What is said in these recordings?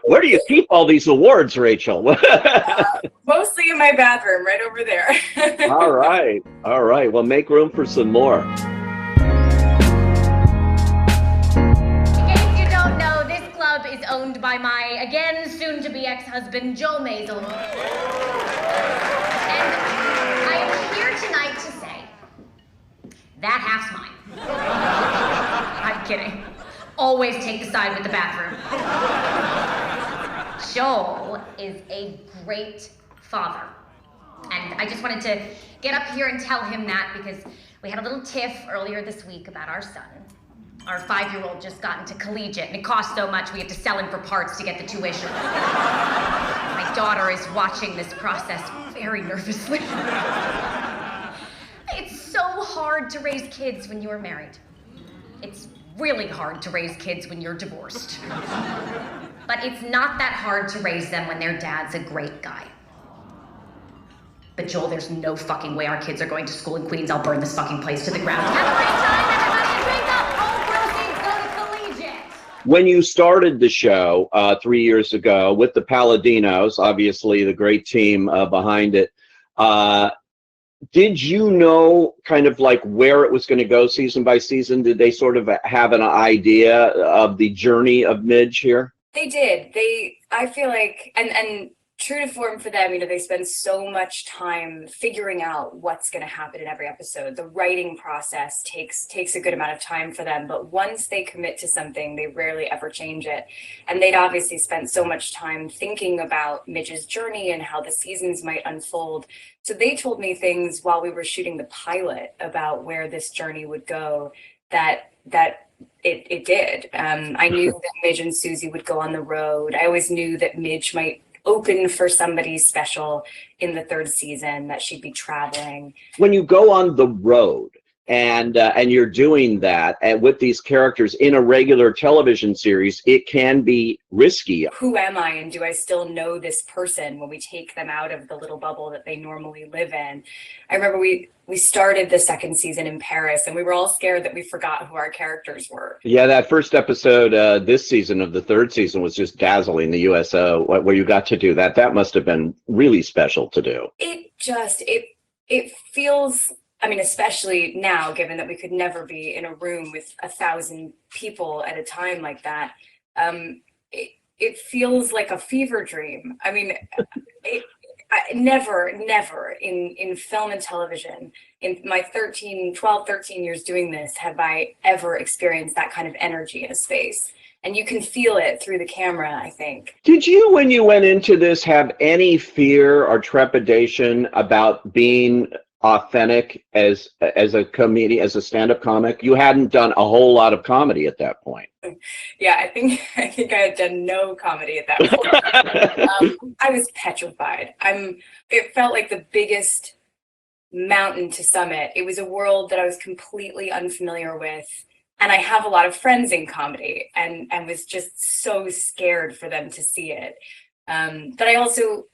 Where do you keep all these awards, Rachel? Mostly in my bathroom, right over there. All right. All right. Well, make room for some more. In case you don't know, this club is owned by my, again, soon-to-be ex-husband, Joel Maisel. And I am here tonight to say, that half's mine. I'm kidding. Always take the side with the bathroom. Joel is a great father. And I just wanted to get up here and tell him that because we had a little tiff earlier this week about our son. Our 5-year-old just got into collegiate and it cost so much we had to sell him for parts to get the tuition. My daughter is watching this process very nervously. It's so hard to raise kids when you're married. It's really hard to raise kids when you're divorced. But it's not that hard to raise them when their dad's a great guy. But Joel, there's no fucking way our kids are going to school in Queens. I'll burn this fucking place to the ground. Have a great time, everybody, and drink up. All proceeds go to collegiate. When you started the show 3 years ago with the Palladinos, obviously the great team behind it, did you know kind of like where it was going to go season by season? Did they sort of have an idea of the journey of Midge here? They did. I feel like, and true to form for them, they spend so much time figuring out what's going to happen in every episode. The writing process takes a good amount of time for them, but once they commit to something, they rarely ever change it. And they'd obviously spent so much time thinking about Midge's journey and how the seasons might unfold. So they told me things while we were shooting the pilot about where this journey would go that it did. I knew that Midge and Susie would go on the road. I always knew that Midge might open for somebody special in the 3rd season, that she'd be traveling. When you go on the road and you're doing that with these characters in a regular television series, it can be risky. Who am I, and do I still know this person when we take them out of the little bubble that they normally live in? I remember we started the 2nd season in Paris, and we were all scared that we forgot who our characters were. Yeah, that first episode this season of the 3rd season was just dazzling, the USO, where you got to do that. That must have been really special to do. It feels, especially now, given that we could never be in a room with 1,000 people at a time like that, it feels like a fever dream. Never in film and television, in my 12, 13 years doing this, have I ever experienced that kind of energy in a space. And you can feel it through the camera, I think. Did you, when you went into this, have any fear or trepidation about being authentic as a comedian, as a stand-up comic? You hadn't done a whole lot of comedy at that point. Yeah, I think I had done no comedy at that point. I was petrified. It felt like the biggest mountain to summit. It was a world that I was completely unfamiliar with. And I have a lot of friends in comedy and was just so scared for them to see it. But I also,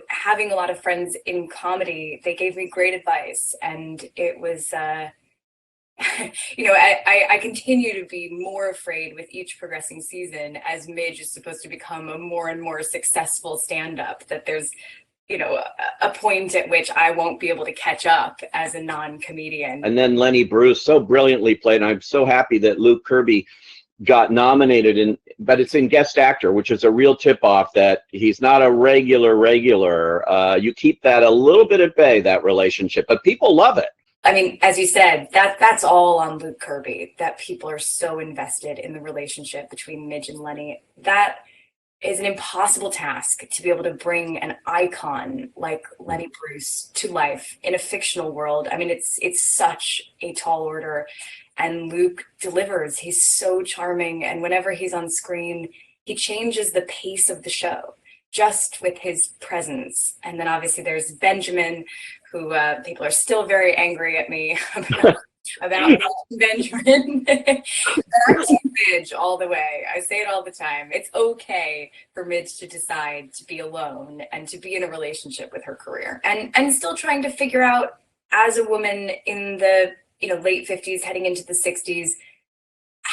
having a lot of friends in comedy, they gave me great advice. And it was, I continue to be more afraid with each progressing season as Midge is supposed to become a more and more successful stand-up, that there's, a point at which I won't be able to catch up as a non-comedian. And then Lenny Bruce so brilliantly played, and I'm so happy that Luke Kirby got nominated, but it's in guest actor, which is a real tip-off that he's not a regular. You keep that a little bit at bay, that relationship, but people love it. As you said, that's all on Luke Kirby, that people are so invested in the relationship between Midge and Lenny. That is an impossible task, to be able to bring an icon like Lenny Bruce to life in a fictional world. It's such a tall order, and Luke delivers. He's so charming, and whenever he's on screen, he changes the pace of the show just with his presence. And then obviously there's Benjamin, who people are still very angry at me about Benjamin. But I'm Team Midge all the way. I say it all the time. It's okay for Midge to decide to be alone and to be in a relationship with her career, and still trying to figure out, as a woman in the late 50s heading into the 60s,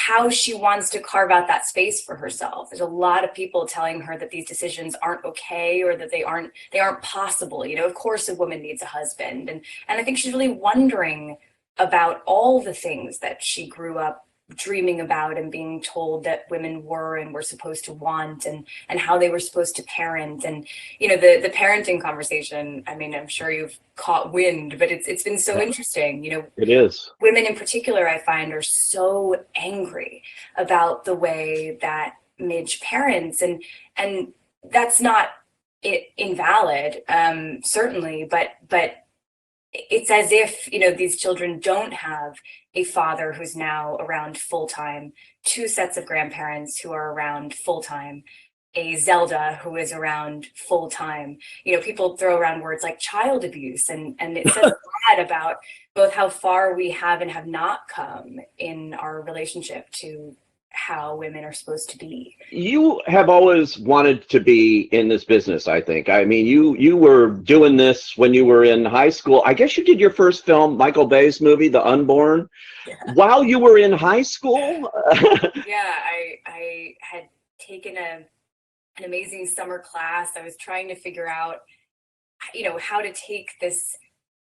how she wants to carve out that space for herself. There's a lot of people telling her that these decisions aren't okay, or that they aren't possible. You know, of course a woman needs a husband. And I think she's really wondering about all the things that she grew up dreaming about and being told that women were supposed to want, and how they were supposed to parent. And you know, the parenting conversation, I mean, I'm sure you've caught wind, but it's been so interesting. You know, It is. Women in particular, I find, are so angry about the way that Midge parents, and that's not invalid, certainly, but it's as if, you know, these children don't have a father who's now around full time, two sets of grandparents who are around full time, a Zelda who is around full time. You know, people throw around words like child abuse, and it says a lot about both how far we have and have not come in our relationship to how women are supposed to be. You have always wanted to be in this business, I think. I mean, you were doing this when you were in high school. I guess you did your first film, Michael Bay's movie, The Unborn, while you were in high school. Yeah, I had taken an amazing summer class. I was trying to figure out, you know, how to take this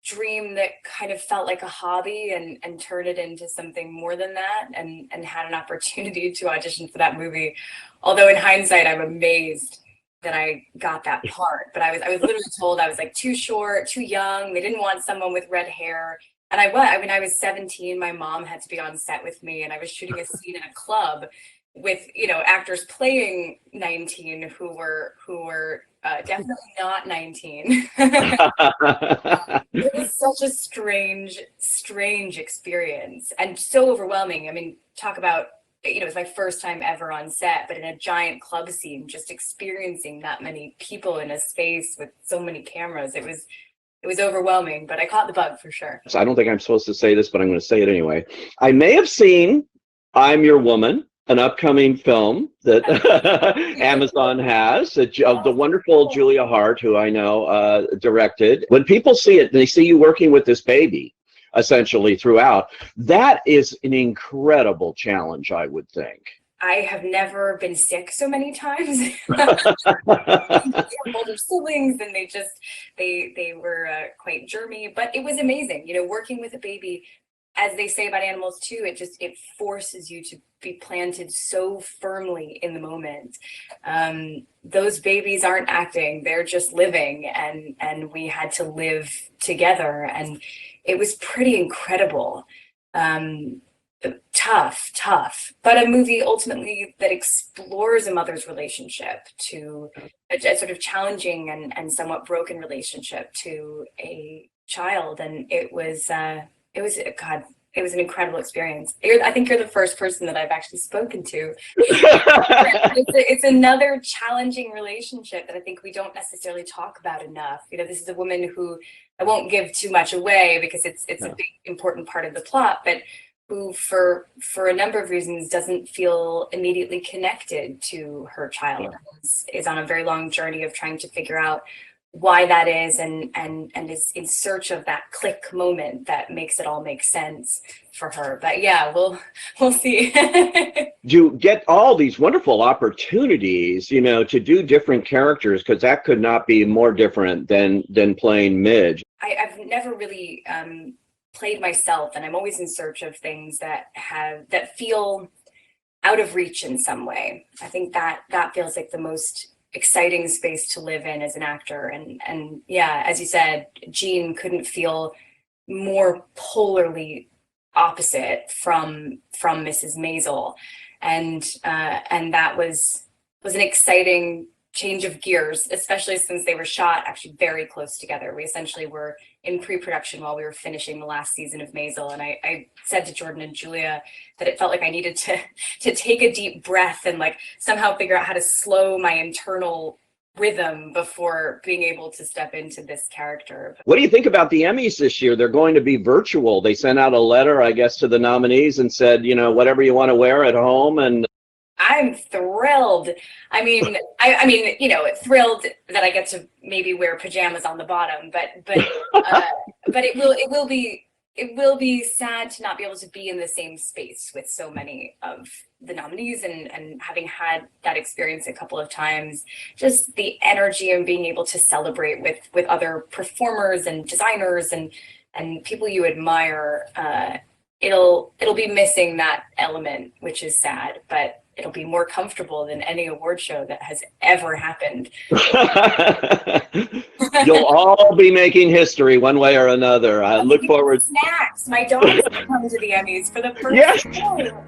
dream that kind of felt like a hobby and turn it into something more than that, and had an opportunity to audition for that movie. Although in hindsight, I'm amazed that I got that part. But I was literally told I was like too short, too young. They didn't want someone with red hair. And I was 17. My mom had to be on set with me, and I was shooting a scene in a club with, you know, actors playing 19 who were definitely not 19. It was such a strange experience, and so overwhelming. I mean, talk about, you know, it was my first time ever on set, but in a giant club scene, just experiencing that many people in a space with so many cameras. It was overwhelming, but I caught the bug for sure. So I don't think I'm supposed to say this, but I'm going to say it anyway. I may have seen I'm Your Woman, an upcoming film that Amazon has, of the wonderful Julia Hart, who I know directed. When people see it, they see you working with this baby, essentially, throughout. That is an incredible challenge, I would think. I have never been sick so many times. Older siblings, and they were quite germy, but it was amazing. You know, working with a baby, as they say about animals too, it forces you to be planted so firmly in the moment. Those babies aren't acting, they're just living, and we had to live together, and it was pretty incredible. Tough, but a movie ultimately that explores a mother's relationship to a sort of challenging and somewhat broken relationship to a child. And it was an incredible experience. I think you're the first person that I've actually spoken to. It's another challenging relationship that I think we don't necessarily talk about enough. You know, this is a woman who, I won't give too much away because it's a big important part of the plot, but who for a number of reasons doesn't feel immediately connected to her child, is on a very long journey of trying to figure out why that is, and is in search of that click moment that makes it all make sense for her. But yeah, we'll see. You get all these wonderful opportunities, you know, to do different characters, because that could not be more different than playing Midge. I've never really played myself, and I'm always in search of things that feel out of reach in some way. I think that feels like the most exciting space to live in as an actor. And yeah, as you said, Jean couldn't feel more polarly opposite from Mrs. Maisel. And that was an exciting change of gears, especially since they were shot actually very close together. We essentially were in pre-production while we were finishing the last season of Maisel. And I said to Jordan and Julia that it felt like I needed to take a deep breath and like somehow figure out how to slow my internal rhythm before being able to step into this character. What do you think about the Emmys this year? They're going to be virtual. They sent out a letter, I guess, to the nominees and said, you know, whatever you want to wear at home. And I'm thrilled. I mean, you know, thrilled that I get to maybe wear pajamas on the bottom, but it will be it will be sad to not be able to be in the same space with so many of the nominees, and having had that experience a couple of times, just the energy and being able to celebrate with other performers and designers and people you admire. It'll be missing that element, which is sad, but it'll be more comfortable than any award show that has ever happened. You'll all be making history one way or another. I look forward. Snacks. My daughter's come to the Emmys for the first Yes. time.